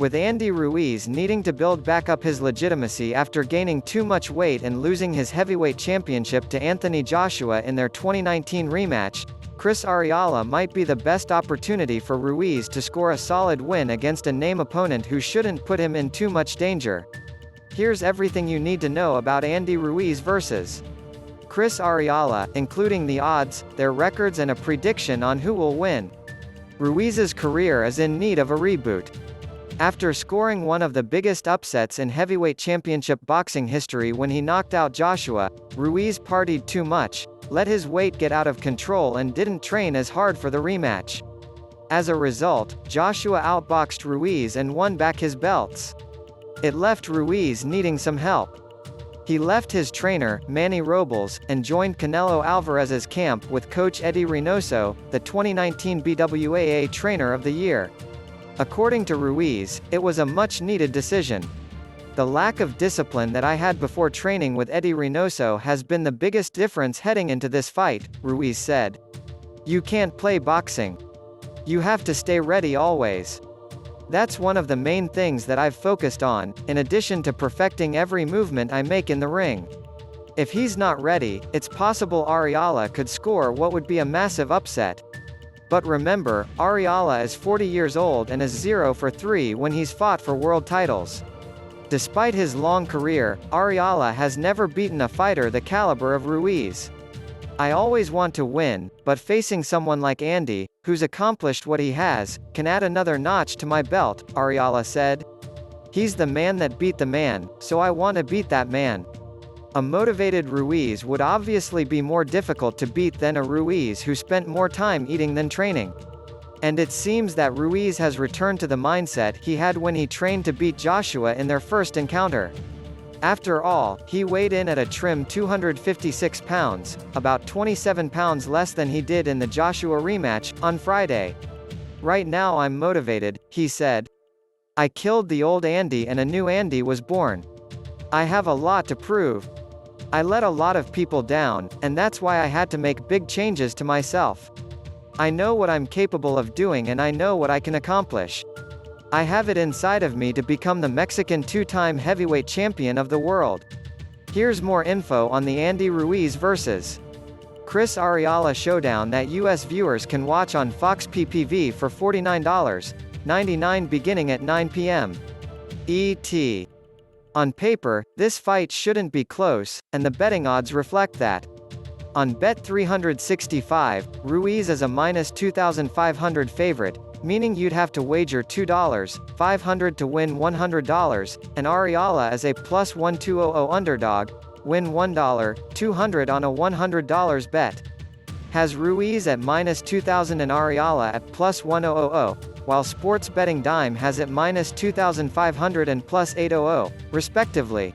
with Andy Ruiz needing to build back up his legitimacy after gaining too much weight and losing his heavyweight championship to Anthony Joshua in their 2019 rematch. Chris Arreola might be the best opportunity for Ruiz to score a solid win against a name opponent who shouldn't put him in too much danger. Here's everything you need to know about Andy Ruiz versus Chris Arreola, including the odds, their records and a prediction on who will win. Ruiz's career is in need of a reboot. After scoring one of the biggest upsets in heavyweight championship boxing history when he knocked out Joshua, Ruiz partied too much, let his weight get out of control and didn't train as hard for the rematch. As a result, Joshua outboxed Ruiz and won back his belts. It left Ruiz needing some help. He left his trainer, Manny Robles, and joined Canelo Alvarez's camp with coach Eddie Reynoso, the 2019 BWAA Trainer of the Year. According to Ruiz, it was a much-needed decision. The lack of discipline that I had before training with Eddie Reynoso has been the biggest difference heading into this fight, Ruiz said. You can't play boxing. You have to stay ready always. That's one of the main things that I've focused on, in addition to perfecting every movement I make in the ring. If he's not ready, it's possible Arreola could score what would be a massive upset. But remember, Arreola is 40 years old and is 0 for 3 when he's fought for world titles. Despite his long career, Arreola has never beaten a fighter the caliber of Ruiz. I always want to win, but facing someone like Andy, who's accomplished what he has, can add another notch to my belt, Arreola said. He's the man that beat the man, so I want to beat that man. A motivated Ruiz would obviously be more difficult to beat than a Ruiz who spent more time eating than training. And it seems that Ruiz has returned to the mindset he had when he trained to beat Joshua in their first encounter. After all, he weighed in at a trim 256 pounds, about 27 pounds less than he did in the Joshua rematch, on Friday. Right now I'm motivated, he said. I killed the old Andy and a new Andy was born. I have a lot to prove. I let a lot of people down, and that's why I had to make big changes to myself. I know what I'm capable of doing and I know what I can accomplish. I have it inside of me to become the Mexican two-time heavyweight champion of the world. Here's more info on the Andy Ruiz vs. Chris Arreola showdown that US viewers can watch on Fox PPV for $49.99 beginning at 9 p.m. ET. On paper, this fight shouldn't be close, and the betting odds reflect that. On Bet365, Ruiz is a minus 2,500 favorite, meaning you'd have to wager $2.500 to win $100, and Arreola is a plus 1,200 underdog, win $1.200 on a $100 bet. Has Ruiz at minus 2,000 and Arreola at plus 1,000, while Sports Betting Dime has it minus 2,500 and plus 800, respectively.